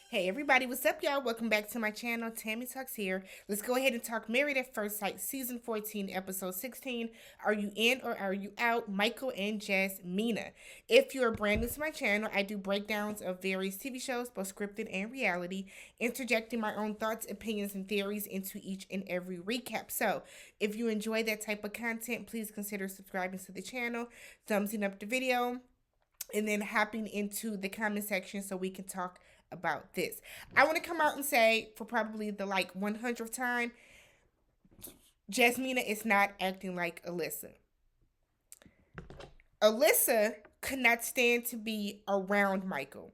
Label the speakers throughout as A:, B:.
A: Hey everybody, what's up y'all? Welcome back to my channel. Tammy Talks here. Let's go ahead and talk Married at First Sight Season 14, Episode 16. Are you in or are you out? Michael and Jasmina. If you're brand new to my channel, I do breakdowns of various TV shows, both scripted and reality, interjecting my own thoughts, opinions, and theories into each and every recap. So if you enjoy that type of content, please consider subscribing to the channel, thumbsing up the video, and then hopping into the comment section so we can talk about this. I want to come out and say for probably the 100th time, Jasmina is not acting like Alyssa. Alyssa could not stand to be around Michael.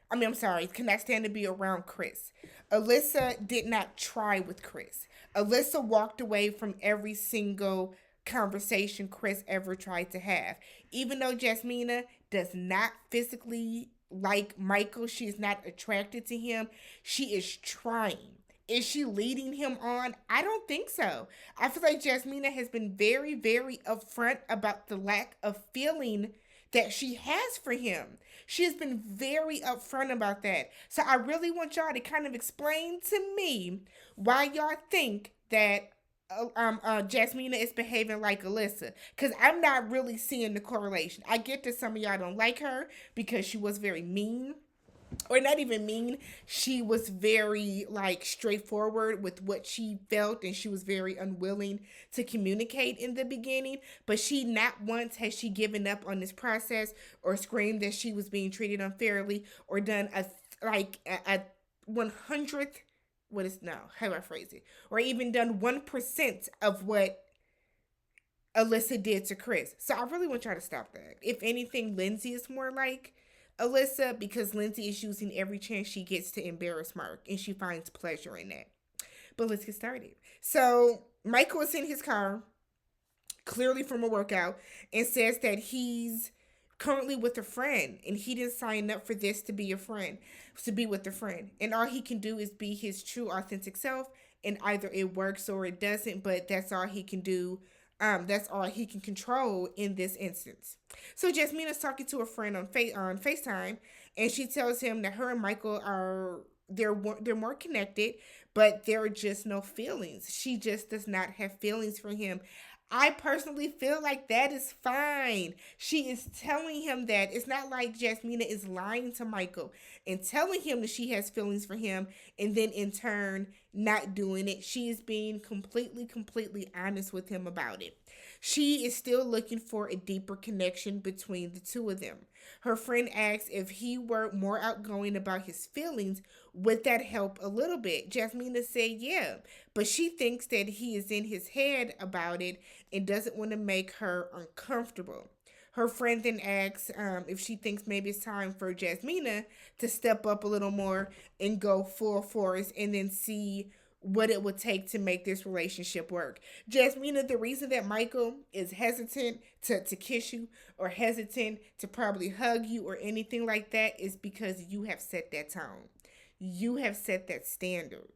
A: I'm sorry, could not stand to be around Chris. Alyssa did not try with Chris. Alyssa walked away from every single conversation Chris ever tried to have. Even though Jasmina does not physically like Michael, she is not attracted to him, she is trying. Is she leading him on? I don't think so. I feel like Jasmina has been very, very upfront about the lack of feeling that she has for him. She has been very upfront about that. So I really want y'all to kind of explain to me why y'all think that Jasmina is behaving like Alyssa, because I'm not really seeing the correlation. I get that some of y'all don't like her because she was very mean, or not even mean, she was very straightforward with what she felt, and she was very unwilling to communicate in the beginning. But she not once has she given up on this process or screamed that she was being treated unfairly or done a 100th, what is, no, how do I phrase it, or even done 1% of what Alyssa did to Chris. So I really want y'all to stop that. If anything, Lindsay is more like Alyssa, because Lindsay is using every chance she gets to embarrass Mark, and she finds pleasure in that. But let's get started. So Michael is in his car, clearly from a workout, and says that he's currently with a friend and he didn't sign up for this to be a friend, to be with a friend. And all he can do is be his true authentic self, and either it works or it doesn't, but that's all he can do. That's all he can control in this instance. So Jasmina's talking to a friend on FaceTime, and she tells him that her and Michael are they're more connected, but there are just no feelings. She just does not have feelings for him. I personally feel like that is fine. She is telling him that. It's not like Jasmina is lying to Michael and telling him that she has feelings for him and then in turn not doing it. She is being completely honest with him about it. She is still looking for a deeper connection between the two of them. Her friend asks if he were more outgoing about his feelings, would that help a little bit? Jasmina said yeah, but she thinks that he is in his head about it and doesn't want to make her uncomfortable. Her friend then asks if she thinks maybe it's time for Jasmina to step up a little more and go full force and then see what it would take to make this relationship work. Jasmina, the reason that Michael is hesitant to kiss you or hesitant to probably hug you or anything like that is because you have set that tone. You have set that standard.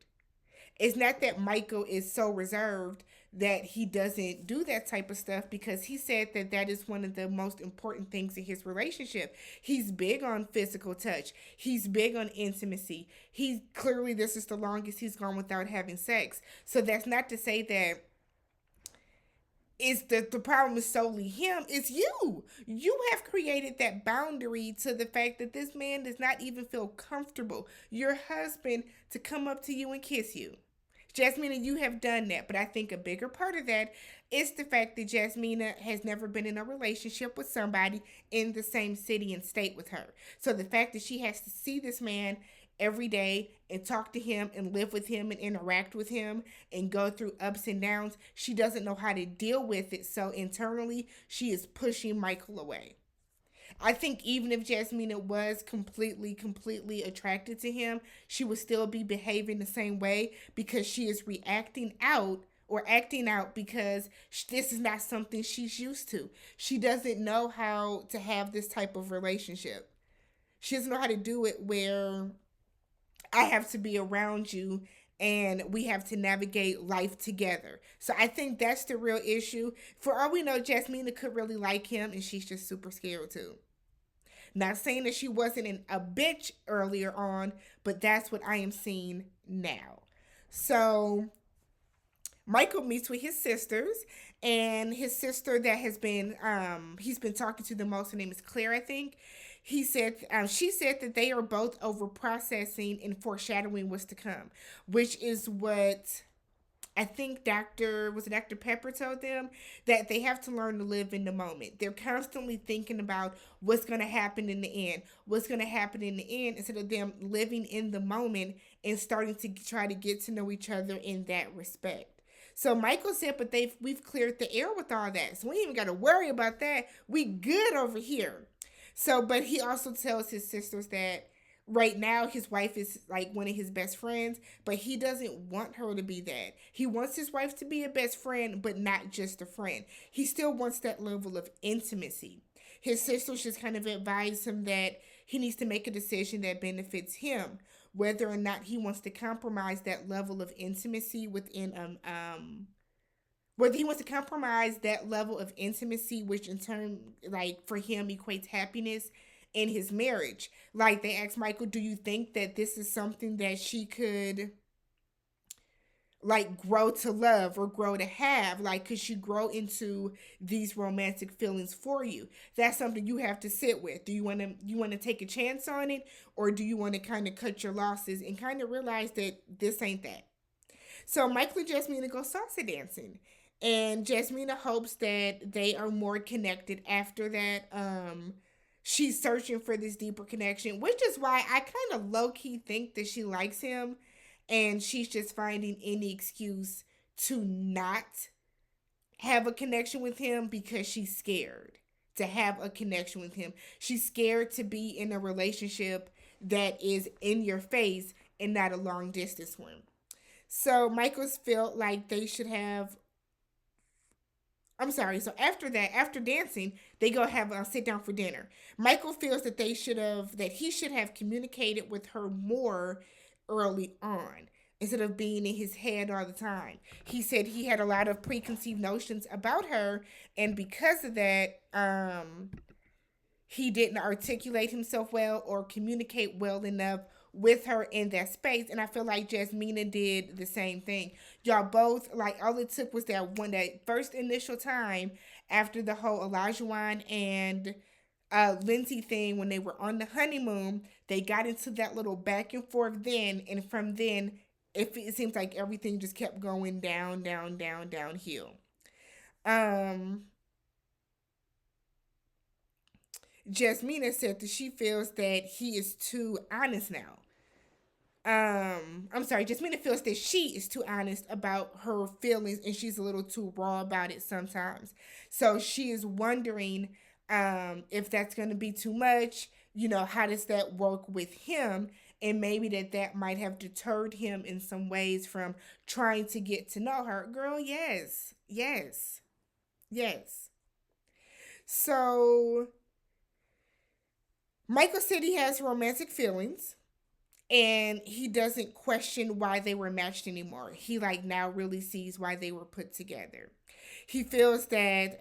A: It's not that Michael is so reserved that he doesn't do that type of stuff, because he said that that is one of the most important things in his relationship. He's big on physical touch. He's big on intimacy. He clearly, this is the longest he's gone without having sex. So that's not to say that is the problem is solely him. It's you. You have created that boundary to the fact that this man does not even feel comfortable, your husband, to come up to you and kiss you. Jasmina, you have done that, but I think a bigger part of that is the fact that Jasmina has never been in a relationship with somebody in the same city and state with her. So the fact that she has to see this man every day and talk to him and live with him and interact with him and go through ups and downs, she doesn't know how to deal with it. So internally, she is pushing Michael away. I think even if Jasmina was completely attracted to him, she would still be behaving the same way because she is reacting out or acting out because this is not something she's used to. She doesn't know how to have this type of relationship. She doesn't know how to do it where I have to be around you and we have to navigate life together. So I think that's the real issue. For all we know, Jasmina could really like him and she's just super scared too. Not saying that she wasn't a bitch earlier on, but that's what I am seeing now. So Michael meets with his sisters, and his sister that has been he's been talking to the most. Her name is Claire, I think. He said she said that they are both over processing and foreshadowing what's to come, which is what I think Dr. Pepper told them, that they have to learn to live in the moment. They're constantly thinking about what's going to happen in the end, what's going to happen in the end, instead of them living in the moment and starting to try to get to know each other in that respect. So Michael said, but we've cleared the air with all that, so we ain't even got to worry about that. We good over here. So, but he also tells his sisters that right now his wife is like one of his best friends, but he doesn't want her to be that. He wants his wife to be a best friend, but not just a friend. He still wants that level of intimacy. His sisters just kind of advise him that he needs to make a decision that benefits him, whether or not he wants to compromise that level of intimacy within whether he wants to compromise that level of intimacy, which in turn, like for him, equates happiness in his marriage. Like they asked Michael, do you think that this is something that she could like grow to love or grow to have? Like, could she grow into these romantic feelings for you? That's something you have to sit with. Do you want to take a chance on it, or do you want to kind of cut your losses and kind of realize that this ain't that? So Michael and Jasmina go salsa dancing. And Jasmina hopes that they are more connected after that. She's searching for this deeper connection, which is why I kind of low key think that she likes him, and she's just finding any excuse to not have a connection with him because she's scared to have a connection with him. She's scared to be in a relationship that is in your face and not a long distance one. So Michael's felt like they should have. I'm sorry. So after that, after dancing, they go have a sit down for dinner. Michael feels that he should have communicated with her more early on instead of being in his head all the time. He said he had a lot of preconceived notions about her, and because of that, he didn't articulate himself well or communicate well enough with her in that space. And I feel like Jasmina did the same thing. Y'all both, like, all it took was that first initial time after the whole Olajuwon and Lindsay thing, when they were on the honeymoon, they got into that little back and forth then. And from then, it seems like everything just kept going down, down, down, downhill. Um, Jasmina said that she feels that he is too honest now. I'm sorry, Jasmina feels that she is too honest about her feelings and she's a little too raw about it sometimes. So she is wondering if that's going to be too much. How does that work with him? And maybe that might have deterred him in some ways from trying to get to know her. Girl, yes, yes, yes. So Michael said he has romantic feelings, and he doesn't question why they were matched anymore. He like now really sees why they were put together. He feels that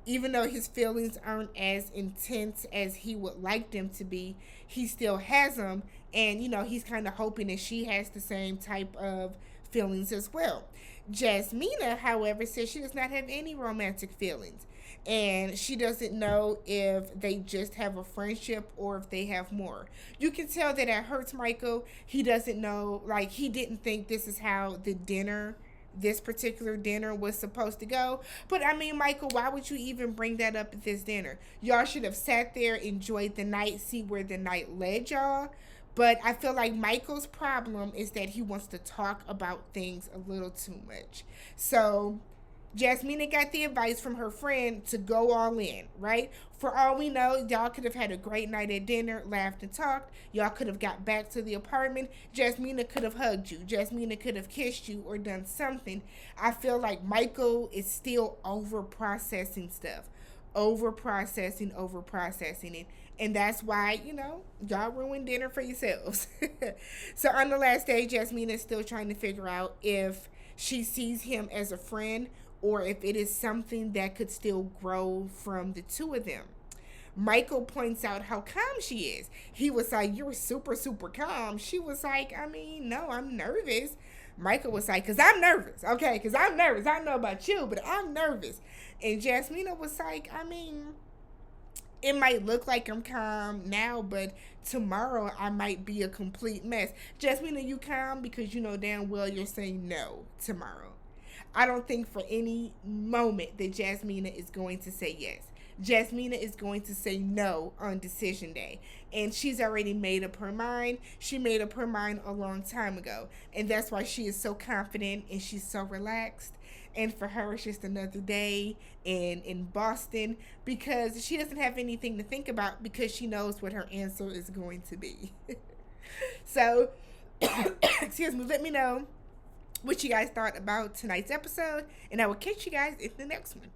A: even though his feelings aren't as intense as he would like them to be, he still has them. And, he's kind of hoping that she has the same type of feelings as well. Jasmina, however, says she does not have any romantic feelings. And she doesn't know if they just have a friendship or if they have more. You can tell that it hurts Michael. He doesn't know, like, he didn't think this is how this particular dinner was supposed to go. But I mean, Michael, why would you even bring that up at this dinner? Y'all should have sat there, enjoyed the night, see where the night led y'all. But I feel like Michael's problem is that he wants to talk about things a little too much. So Jasmina got the advice from her friend to go all in, right? For all we know, y'all could have had a great night at dinner, laughed and talked. Y'all could have got back to the apartment. Jasmina could have hugged you. Jasmina could have kissed you or done something. I feel like Michael is still over processing stuff. Over processing it. And that's why, y'all ruined dinner for yourselves. So on the last day, Jasmina is still trying to figure out if she sees him as a friend or if it is something that could still grow from the two of them. Michael points out how calm she is. He was like, "You're super, super calm." She was like, "I mean, no, I'm nervous." Michael was like, "Cause I'm nervous, okay? Cause I'm nervous. I don't know about you, but I'm nervous." And Jasmina was like, "I mean, it might look like I'm calm now, but tomorrow I might be a complete mess." Jasmina, you calm because you know damn well you're saying no tomorrow. I don't think for any moment that Jasmina is going to say yes. Jasmina is going to say no on decision day. And she's already made up her mind. She made up her mind a long time ago. And that's why she is so confident and she's so relaxed. And for her, it's just another day in Boston because she doesn't have anything to think about because she knows what her answer is going to be. So, excuse me, let me know what you guys thought about tonight's episode, and I will catch you guys in the next one.